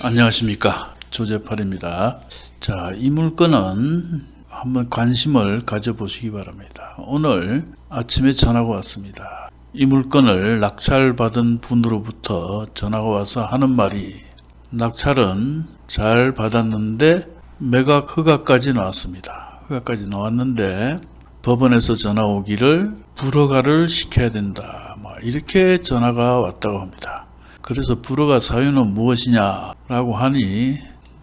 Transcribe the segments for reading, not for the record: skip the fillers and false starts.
안녕하십니까, 조재팔입니다. 자, 이 물건은 한번 관심을 가져보시기 바랍니다. 오늘 아침에 전화가 왔습니다. 이 물건을 낙찰받은 분으로부터 전화가 와서 하는 말이, 낙찰은 잘 받았는데 매각 허가까지 나왔습니다. 허가까지 나왔는데 법원에서 전화 오기를 불허가를 시켜야 된다, 이렇게 전화가 왔다고 합니다. 그래서 불허가 사유는 무엇이냐라고 하니,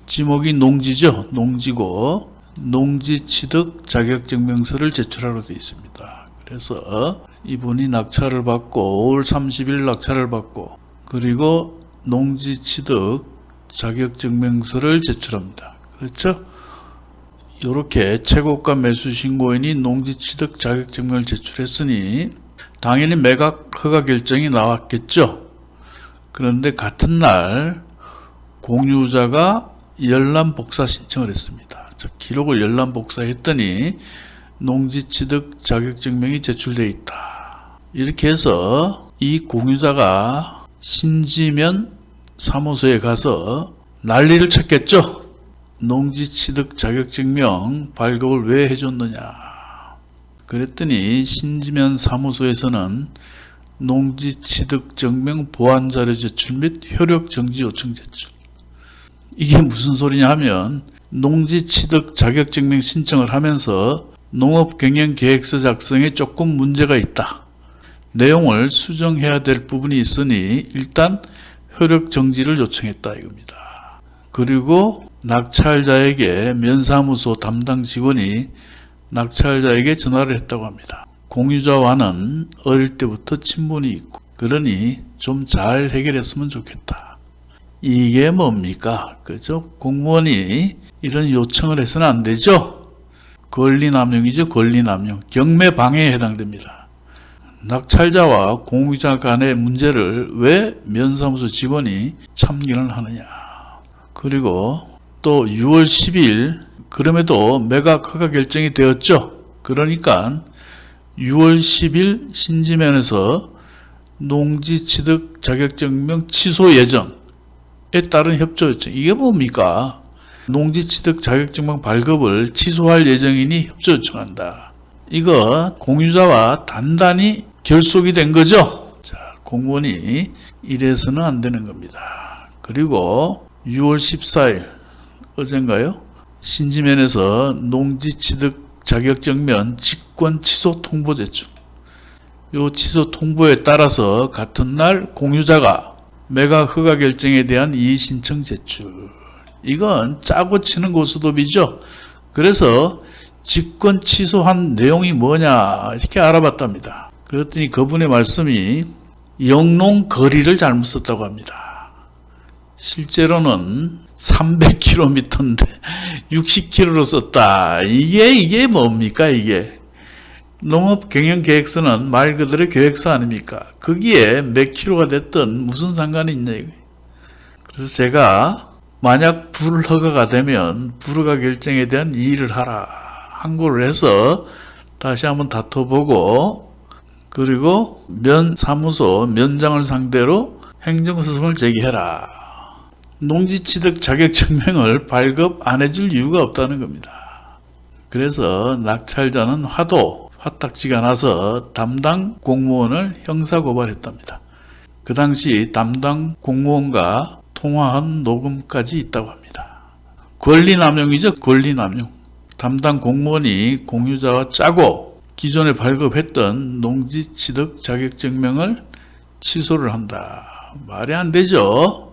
지목이 농지죠. 농지고 농지 취득 자격증명서를 제출하러 되어 있습니다. 그래서 이분이 낙찰을 받고 5월 30일 낙찰을 받고, 그리고 농지 취득 자격증명서를 제출합니다. 그렇죠? 이렇게 최고가 매수 신고인이 농지 취득 자격증명을 제출했으니 당연히 매각 허가 결정이 나왔겠죠. 그런데 같은 날 공유자가 열람 복사 신청을 했습니다. 기록을 열람 복사했더니 농지 취득 자격증명이 제출되어 있다. 이렇게 해서 이 공유자가 신지면 사무소에 가서 난리를 쳤겠죠. 농지 취득 자격증명 발급을 왜 해줬느냐. 그랬더니 신지면 사무소에서는 농지 취득 증명 보완 자료 제출 및 효력 정지 요청 제출. 이게 무슨 소리냐 하면, 농지 취득 자격 증명 신청을 하면서 농업 경영 계획서 작성에 조금 문제가 있다. 내용을 수정해야 될 부분이 있으니 일단 효력 정지를 요청했다 이겁니다. 그리고 낙찰자에게 면사무소 담당 직원이 낙찰자에게 전화를 했다고 합니다. 공유자와는 어릴 때부터 친분이 있고 그러니 좀 잘 해결했으면 좋겠다. 이게 뭡니까? 그죠? 공무원이 이런 요청을 해서는 안 되죠? 권리남용이죠. 권리남용. 경매방해에 해당됩니다. 낙찰자와 공유자 간의 문제를 왜 면사무소 직원이 참견을 하느냐. 그리고 또 6월 10일 그럼에도 매각 허가 결정이 되었죠. 그러니까 6월 10일 신지면에서 농지 취득 자격증명 취소 예정에 따른 협조 요청. 이게 뭡니까? 농지 취득 자격증명 발급을 취소할 예정이니 협조 요청한다. 이거 공유자와 단단히 결속이 된 거죠. 자, 공무원이 이래서는 안 되는 겁니다. 그리고 6월 14일 어젠가요? 신지면에서 농지 취득 자격증명 직권 취소 통보 제출. 요 취소 통보에 따라서 같은 날 공유자가 매각 허가 결정에 대한 이의 신청 제출. 이건 짜고 치는 고스톱이죠. 그래서 직권 취소한 내용이 뭐냐 이렇게 알아봤답니다. 그랬더니 그분의 말씀이 영농 거리를 잘못 썼다고 합니다. 실제로는 300km인데 60km로 썼다. 이게 뭡니까 이게? 농업 경영 계획서는 말 그대로 계획서 아닙니까? 거기에 몇 킬로가 됐든 무슨 상관이 있냐 이거. 그래서 제가 만약 불허가가 되면 불허가 결정에 대한 이의를 하라 항고를 해서 다시 한번 다퉈보고, 그리고 면사무소 면장을 상대로 행정소송을 제기해라. 농지 취득 자격증명을 발급 안 해줄 이유가 없다는 겁니다. 그래서 낙찰자는 화딱지가 나서 담당 공무원을 형사고발했답니다. 그 당시 담당 공무원과 통화한 녹음까지 있다고 합니다. 권리남용이죠. 권리남용. 담당 공무원이 공유자와 짜고 기존에 발급했던 농지 취득 자격증명을 취소를 한다. 말이 안 되죠.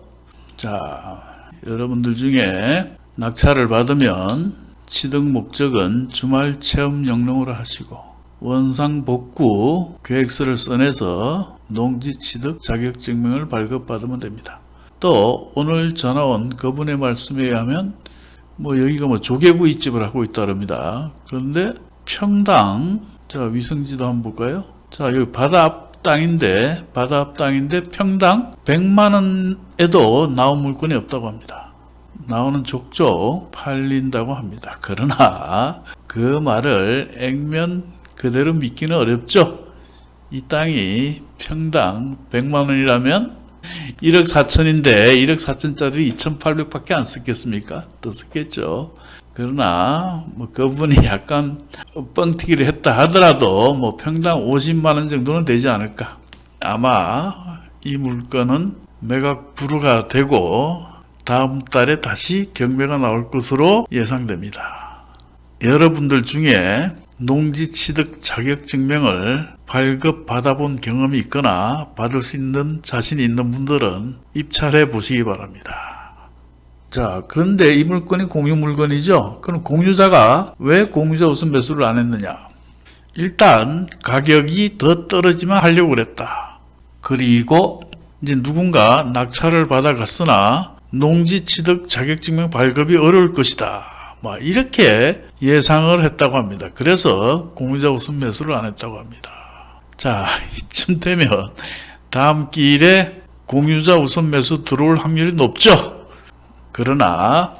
자, 여러분들 중에 낙찰을 받으면 취득 목적은 주말 체험 영농으로 하시고 원상 복구 계획서를 써내서 농지 취득 자격증명을 발급받으면 됩니다. 또 오늘 전화 온 그분의 말씀에 의하면 여기가 조개구이집을 하고 있다 그럽니다. 그런데 평당, 자 위성지도 한번 볼까요? 자, 여기 바다 앞 땅인데 평당 100만원에도 나온 물건이 없다고 합니다. 나오는 족족 팔린다고 합니다. 그러나 그 말을 액면 그대로 믿기는 어렵죠. 이 땅이 평당 100만 원이라면 1억 4천인데 1억 4천짜리 2,800밖에 안 썼겠습니까? 더 썼겠죠. 그러나 뭐 그분이 약간 뻥튀기를 했다 하더라도 뭐 평당 50만 원 정도는 되지 않을까. 아마 이 물건은 매각 불허가 되고 다음 달에 다시 경매가 나올 것으로 예상됩니다. 여러분들 중에 농지 취득 자격 증명을 발급받아본 경험이 있거나 받을 수 있는 자신이 있는 분들은 입찰해 보시기 바랍니다. 자, 그런데 이 물건이 공유 물건이죠. 그럼 공유자가 왜 공유자 우선 매수를 안 했느냐? 일단 가격이 더 떨어지면 하려고 그랬다. 그리고 이제 누군가 낙찰을 받아갔으나 농지 취득 자격증명 발급이 어려울 것이다. 뭐 이렇게 예상을 했다고 합니다. 그래서 공유자 우선 매수를 안 했다고 합니다. 자, 이쯤 되면 다음 기일에 공유자 우선 매수 들어올 확률이 높죠. 그러나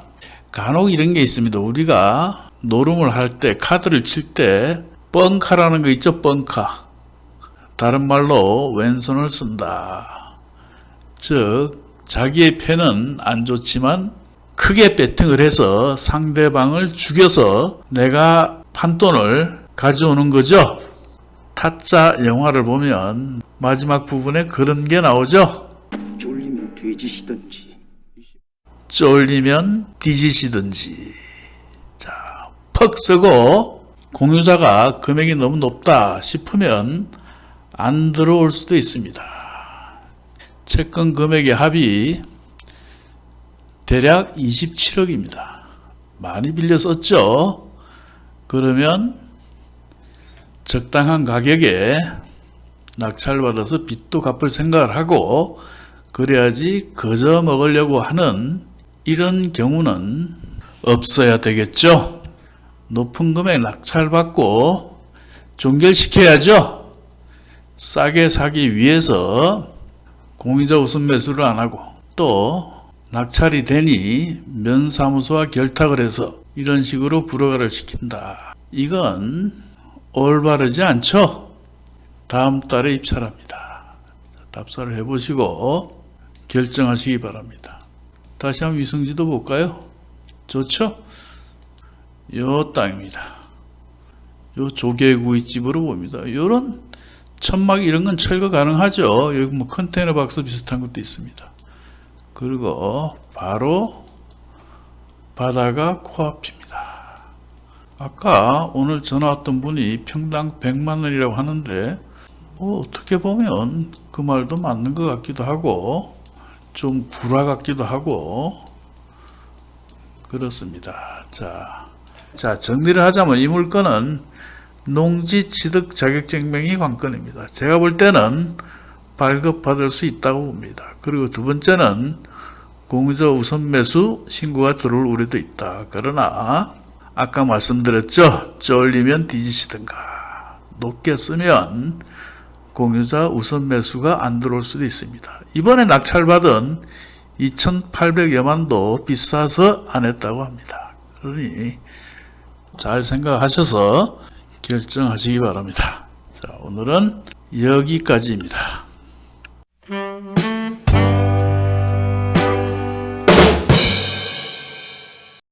간혹 이런 게 있습니다. 우리가 노름을 할 때, 카드를 칠 때 뻥카라는 거 있죠. 뻥카. 다른 말로 왼손을 쓴다. 즉 자기의 패는 안 좋지만 크게 배팅을 해서 상대방을 죽여서 내가 판돈을 가져오는 거죠. 타짜 영화를 보면 마지막 부분에 그런 게 나오죠. 쫄리면 뒤지시던지. 쫄리면 뒤지시든지. 자, 퍽 쓰고 공유자가 금액이 너무 높다 싶으면 안 들어올 수도 있습니다. 채권 금액의 합이 대략 27억입니다. 많이 빌려 썼죠? 그러면 적당한 가격에 낙찰받아서 빚도 갚을 생각을 하고 그래야지 거저 먹으려고 하는 이런 경우는 없어야 되겠죠. 높은 금액 낙찰받고 종결시켜야죠. 싸게 사기 위해서 공유자 우선 매수를 안 하고 또 낙찰이 되니 면사무소와 결탁을 해서 이런 식으로 불허가를 시킨다. 이건 올바르지 않죠? 다음 달에 입찰합니다. 답사를 해보시고 결정하시기 바랍니다. 다시 한번 위성지도 볼까요? 좋죠? 요 땅입니다. 요 조개구이집으로 봅니다. 요런 천막 이런 건 철거 가능하죠. 여기 뭐 컨테이너 박스 비슷한 것도 있습니다. 그리고 바로 바다가 코앞입니다. 아까 오늘 전화 왔던 분이 평당 100만 원이라고 하는데 뭐 어떻게 보면 그 말도 맞는 것 같기도 하고 좀 구라 같기도 하고 그렇습니다. 자 정리를 하자면 이 물건은 농지 취득 자격증명이 관건입니다. 제가 볼 때는 발급받을 수 있다고 봅니다. 그리고 두 번째는 공유자 우선 매수 신고가 들어올 우려도 있다. 그러나 아까 말씀드렸죠. 쫄리면 뒤지시든가. 높게 쓰면 공유자 우선 매수가 안 들어올 수도 있습니다. 이번에 낙찰받은 2,800여만도 비싸서 안 했다고 합니다. 그러니 잘 생각하셔서 결정하시기 바랍니다. 자, 오늘은 여기까지입니다.